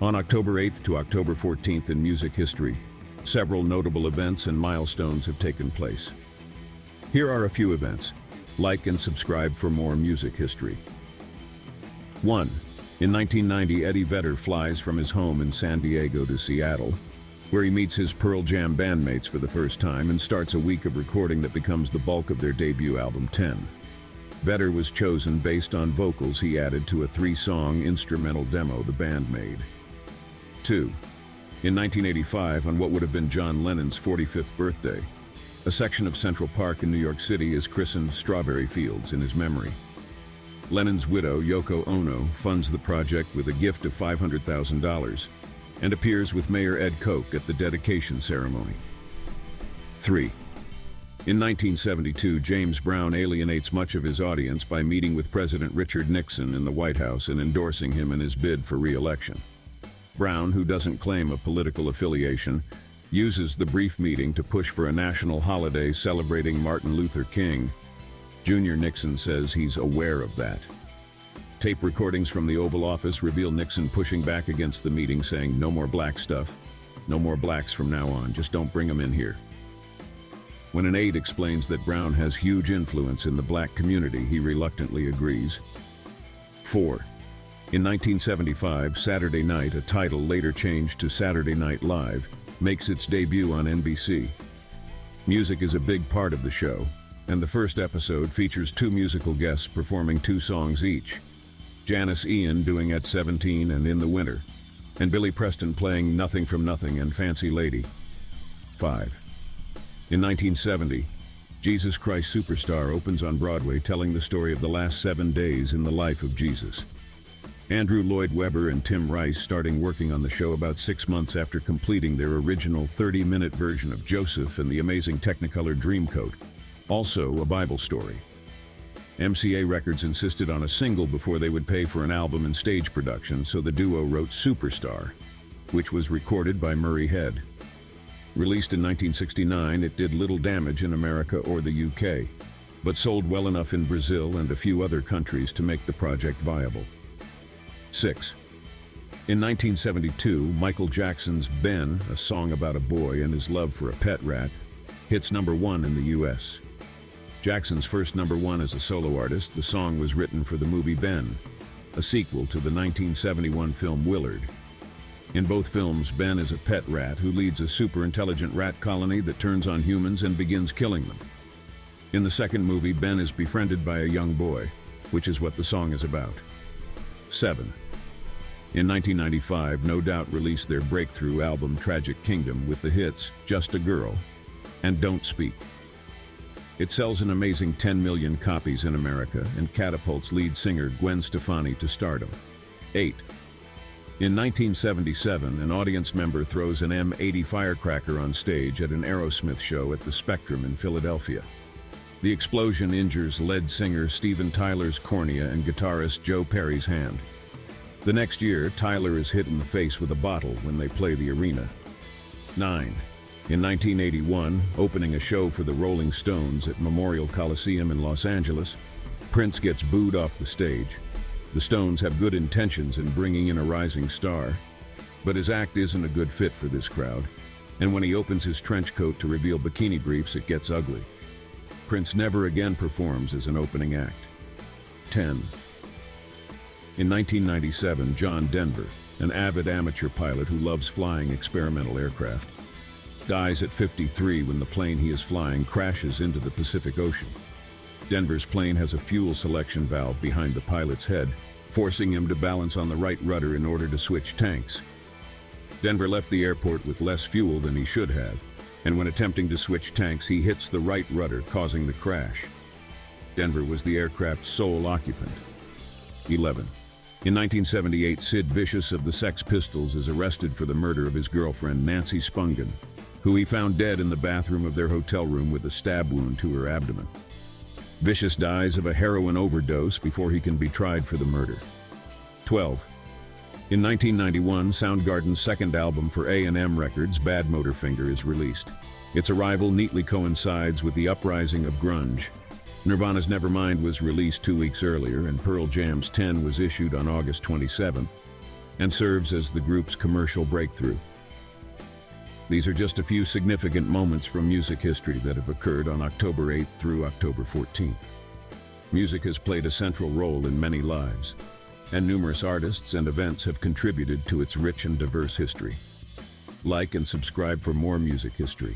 On October 8th to October 14th in music history, several notable events and milestones have taken place. Here are a few events. Like and subscribe for more music history. 1. In 1990, Eddie Vedder flies from his home in San Diego to Seattle, where he meets his Pearl Jam bandmates for the first time and starts a week of recording that becomes the bulk of their debut album, 10. Vedder was chosen based on vocals he added to a 3-song instrumental demo the band made. 2. In 1985, on what would have been John Lennon's 45th birthday, a section of Central Park in New York City is christened Strawberry Fields in his memory. Lennon's widow, Yoko Ono, funds the project with a gift of $500,000 and appears with Mayor Ed Koch at the dedication ceremony. 3. In 1972, James Brown alienates much of his audience by meeting with President Richard Nixon in the White House and endorsing him in his bid for re-election. Brown, who doesn't claim a political affiliation, uses the brief meeting to push for a national holiday celebrating Martin Luther King. Junior Nixon says he's aware of that. Tape recordings from the Oval Office reveal Nixon pushing back against the meeting, saying, "No more black stuff. No more blacks from now on. Just don't bring them in here." When an aide explains that Brown has huge influence in the black community, he reluctantly agrees. 4. In 1975, Saturday Night, a title later changed to Saturday Night Live, makes its debut on NBC. Music is a big part of the show, and the first episode features 2 musical guests performing 2 songs each. Janice Ian doing At 17 and In the Winter, and Billy Preston playing Nothing from Nothing and Fancy Lady. 5. In 1970, Jesus Christ Superstar opens on Broadway, telling the story of the last 7 days in the life of Jesus. Andrew Lloyd Webber and Tim Rice starting working on the show about 6 months after completing their original 30-minute version of Joseph and the Amazing Technicolor Dreamcoat, also a Bible story. MCA Records insisted on a single before they would pay for an album and stage production, so the duo wrote Superstar, which was recorded by Murray Head. Released in 1969, it did little damage in America or the UK, but sold well enough in Brazil and a few other countries to make the project viable. 6. In 1972, Michael Jackson's Ben, a song about a boy and his love for a pet rat, hits #1 in the US. Jackson's first #1 as a solo artist, the song was written for the movie Ben, a sequel to the 1971 film Willard. In both films, Ben is a pet rat who leads a super-intelligent rat colony that turns on humans and begins killing them. In the second movie, Ben is befriended by a young boy, which is what the song is about. 7. In 1995, No Doubt released their breakthrough album Tragic Kingdom with the hits Just a Girl and Don't Speak. It sells an amazing 10 million copies in America and catapults lead singer Gwen Stefani to stardom. 8. In 1977, an audience member throws an M80 firecracker on stage at an Aerosmith show at the Spectrum in Philadelphia. The explosion injures lead singer Steven Tyler's cornea and guitarist Joe Perry's hand. The next year, Tyler is hit in the face with a bottle when they play the arena. 9. In 1981, opening a show for the Rolling Stones at Memorial Coliseum in Los Angeles, Prince gets booed off the stage. The Stones have good intentions in bringing in a rising star, but his act isn't a good fit for this crowd, and when he opens his trench coat to reveal bikini briefs, it gets ugly. Prince never again performs as an opening act. 10. In 1997, John Denver, an avid amateur pilot who loves flying experimental aircraft, dies at 53 when the plane he is flying crashes into the Pacific Ocean. Denver's plane has a fuel selection valve behind the pilot's head, forcing him to balance on the right rudder in order to switch tanks. Denver left the airport with less fuel than he should have, and when attempting to switch tanks, he hits the right rudder, causing the crash. Denver was the aircraft's sole occupant. 11. In 1978, Sid Vicious of the Sex Pistols is arrested for the murder of his girlfriend, Nancy Spungen, who he found dead in the bathroom of their hotel room with a stab wound to her abdomen. Vicious dies of a heroin overdose before he can be tried for the murder. 12. In 1991, Soundgarden's second album for A&M Records, Bad Motorfinger, is released. Its arrival neatly coincides with the uprising of grunge. Nirvana's Nevermind was released 2 weeks earlier, and Pearl Jam's 10 was issued on August 27th, and serves as the group's commercial breakthrough. These are just a few significant moments from music history that have occurred on October 8th through October 14th. Music has played a central role in many lives, and numerous artists and events have contributed to its rich and diverse history. Like and subscribe for more music history.